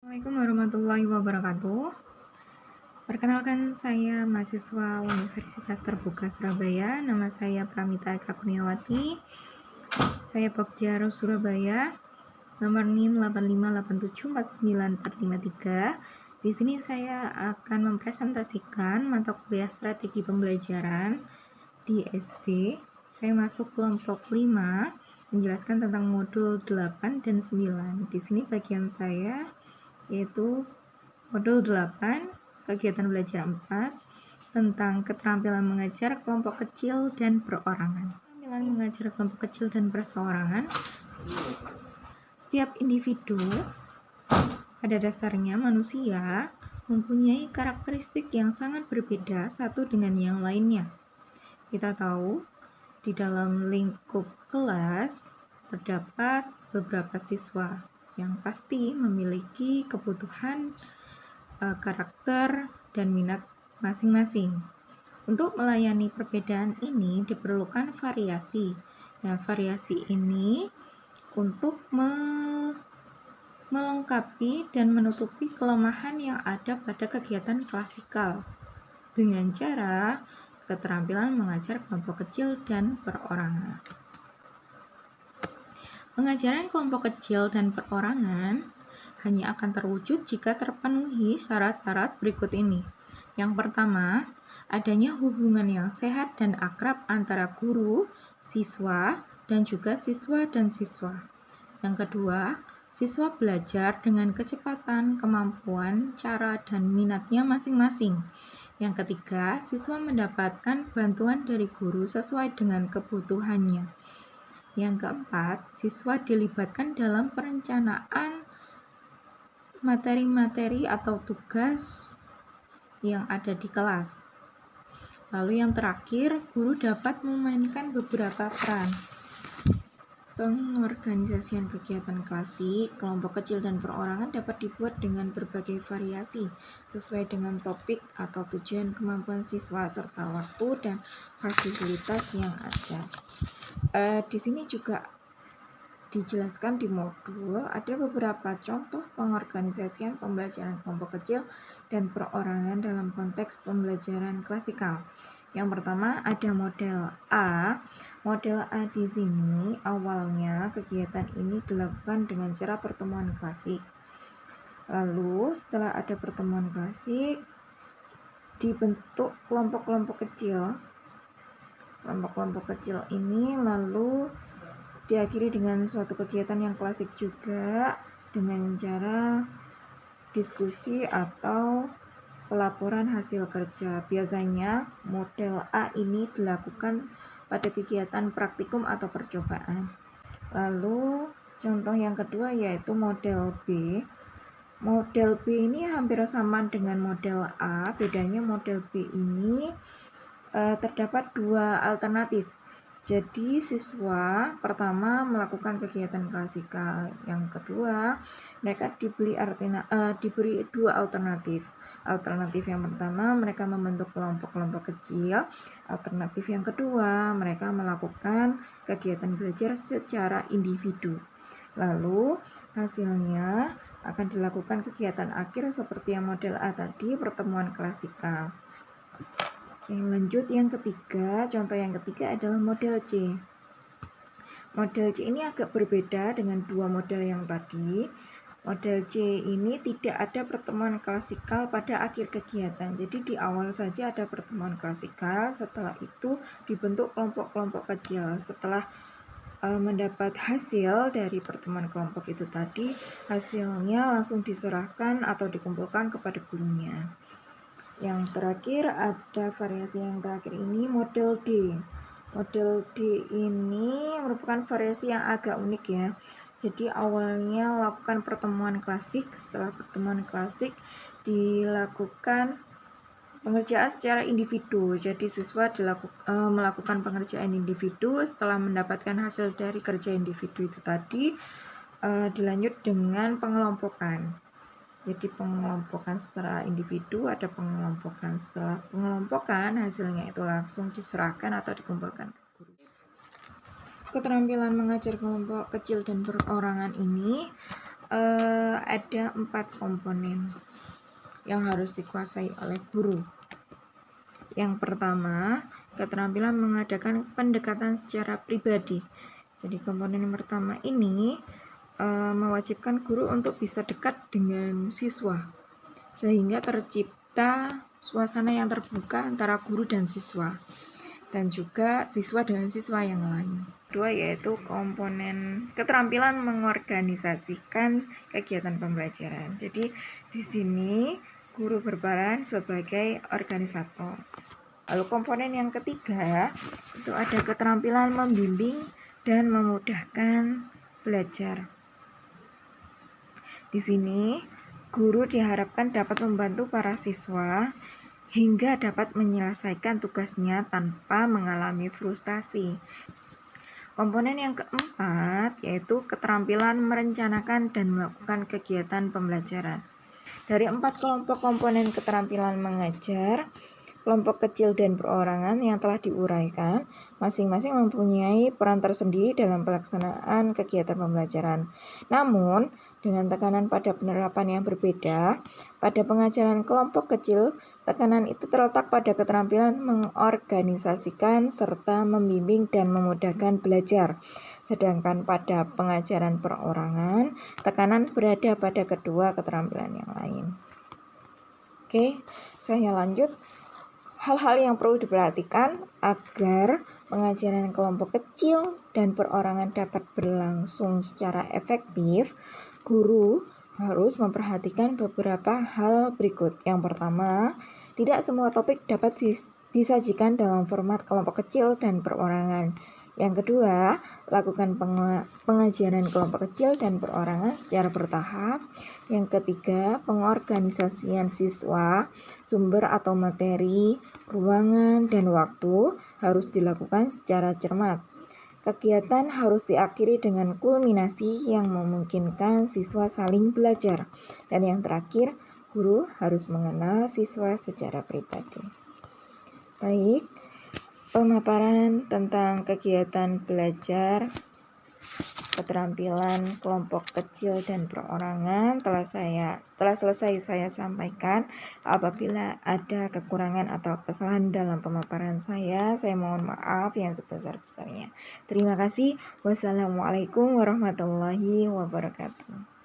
Assalamualaikum warahmatullahi wabarakatuh. Perkenalkan, saya mahasiswa Universitas Terbuka Surabaya. Nama saya Pramita Eka Kurniawati. Saya Pokja Surabaya. Nomor NIM 858749453. Di sini saya akan mempresentasikan mata kuliah strategi pembelajaran di SD. Saya masuk kelompok 5, menjelaskan tentang modul 8 dan 9. Di sini bagian saya yaitu modul 8, kegiatan belajar 4, tentang keterampilan mengajar kelompok kecil dan perorangan. Keterampilan mengajar kelompok kecil dan perseorangan. Setiap individu pada dasarnya manusia mempunyai karakteristik yang sangat berbeda satu dengan yang lainnya. Kita tahu di dalam lingkup kelas terdapat beberapa siswa yang pasti memiliki kebutuhan karakter dan minat masing-masing. Untuk melayani perbedaan ini diperlukan variasi. Nah, variasi ini untuk melengkapi dan menutupi kelemahan yang ada pada kegiatan klasikal dengan cara keterampilan mengajar kelompok kecil dan perorangan. Pengajaran kelompok kecil dan perorangan hanya akan terwujud jika terpenuhi syarat-syarat berikut ini. Yang pertama, adanya hubungan yang sehat dan akrab antara guru, siswa, dan juga siswa dan siswa. Yang kedua, siswa belajar dengan kecepatan, kemampuan, cara, dan minatnya masing-masing. Yang ketiga, siswa mendapatkan bantuan dari guru sesuai dengan kebutuhannya. Yang keempat, siswa dilibatkan dalam perencanaan materi-materi atau tugas yang ada di kelas. Lalu yang terakhir, guru dapat memainkan beberapa peran. Pengorganisasian kegiatan klasik, kelompok kecil dan perorangan dapat dibuat dengan berbagai variasi sesuai dengan topik atau tujuan kemampuan siswa serta waktu dan fasilitas yang ada. Di sini juga dijelaskan di modul ada beberapa contoh pengorganisasian pembelajaran kelompok kecil dan perorangan dalam konteks pembelajaran klasikal. Yang pertama ada model A. Model A di sini awalnya kegiatan ini dilakukan dengan cara pertemuan klasik. Lalu setelah ada pertemuan klasik dibentuk kelompok-kelompok kecil. Kelompok-kelompok kecil ini lalu diakhiri dengan suatu kegiatan yang klasik juga dengan cara diskusi atau pelaporan hasil kerja. Biasanya model A ini dilakukan pada kegiatan praktikum atau percobaan. Lalu contoh yang kedua yaitu model B. Model B ini hampir sama dengan model A, bedanya model B ini terdapat dua alternatif. Jadi siswa pertama melakukan kegiatan klasikal, yang kedua mereka diberi dua alternatif. Alternatif yang pertama mereka membentuk kelompok-kelompok kecil, alternatif yang kedua mereka melakukan kegiatan belajar secara individu. Lalu hasilnya akan dilakukan kegiatan akhir seperti yang model A tadi, pertemuan klasikal. Lanjut yang ketiga, contoh yang ketiga adalah model C. Model C ini agak berbeda dengan dua model yang tadi. Model C ini tidak ada pertemuan klasikal pada akhir kegiatan. Jadi di awal saja ada pertemuan klasikal, setelah itu dibentuk kelompok-kelompok kecil. Setelah mendapat hasil dari pertemuan kelompok itu tadi, hasilnya langsung diserahkan atau dikumpulkan kepada gurunya. Yang terakhir ada variasi yang terakhir ini model D. Model D ini merupakan variasi yang agak unik ya. Jadi awalnya lakukan pertemuan klasik, setelah pertemuan klasik dilakukan pengerjaan secara individu. Jadi siswa melakukan pengerjaan individu, setelah mendapatkan hasil dari kerja individu itu tadi dilanjut dengan pengelompokan. Jadi pengelompokan setelah individu, ada pengelompokan setelah pengelompokan hasilnya itu langsung diserahkan atau dikumpulkan ke guru. Keterampilan mengajar kelompok kecil dan perorangan ini ada 4 komponen yang harus dikuasai oleh guru. Yang pertama, keterampilan mengadakan pendekatan secara pribadi. Jadi komponen yang pertama ini mewajibkan guru untuk bisa dekat dengan siswa, sehingga tercipta suasana yang terbuka antara guru dan siswa, dan juga siswa dengan siswa yang lain. Kedua yaitu komponen keterampilan mengorganisasikan kegiatan pembelajaran. Jadi di sini guru berperan sebagai organisator. Lalu komponen yang ketiga itu ada keterampilan membimbing dan memudahkan belajar. Di sini guru diharapkan dapat membantu para siswa hingga dapat menyelesaikan tugasnya tanpa mengalami frustasi. Komponen yang keempat yaitu keterampilan merencanakan dan melakukan kegiatan pembelajaran. Dari 4 kelompok komponen keterampilan mengajar, kelompok kecil dan perorangan yang telah diuraikan, masing-masing mempunyai peran tersendiri dalam pelaksanaan kegiatan pembelajaran. Namun, dengan tekanan pada penerapan yang berbeda, pada pengajaran kelompok kecil, tekanan itu terletak pada keterampilan mengorganisasikan serta membimbing dan memudahkan belajar. Sedangkan pada pengajaran perorangan, tekanan berada pada kedua keterampilan yang lain. Oke, saya lanjut. Hal-hal yang perlu diperhatikan agar pengajaran kelompok kecil dan perorangan dapat berlangsung secara efektif, guru harus memperhatikan beberapa hal berikut. Yang pertama, tidak semua topik dapat disajikan dalam format kelompok kecil dan perorangan. Yang kedua, lakukan pengajaran kelompok kecil dan perorangan secara bertahap. Yang ketiga, pengorganisasian siswa, sumber atau materi, ruangan, dan waktu harus dilakukan secara cermat. Kegiatan harus diakhiri dengan kulminasi yang memungkinkan siswa saling belajar. Dan yang terakhir, guru harus mengenal siswa secara pribadi. Baik, pemaparan tentang kegiatan belajar keterampilan kelompok kecil dan perorangan telah selesai saya sampaikan. Apabila ada kekurangan atau kesalahan dalam pemaparan saya mohon maaf yang sebesar-besarnya. Terima kasih. Wassalamualaikum warahmatullahi wabarakatuh.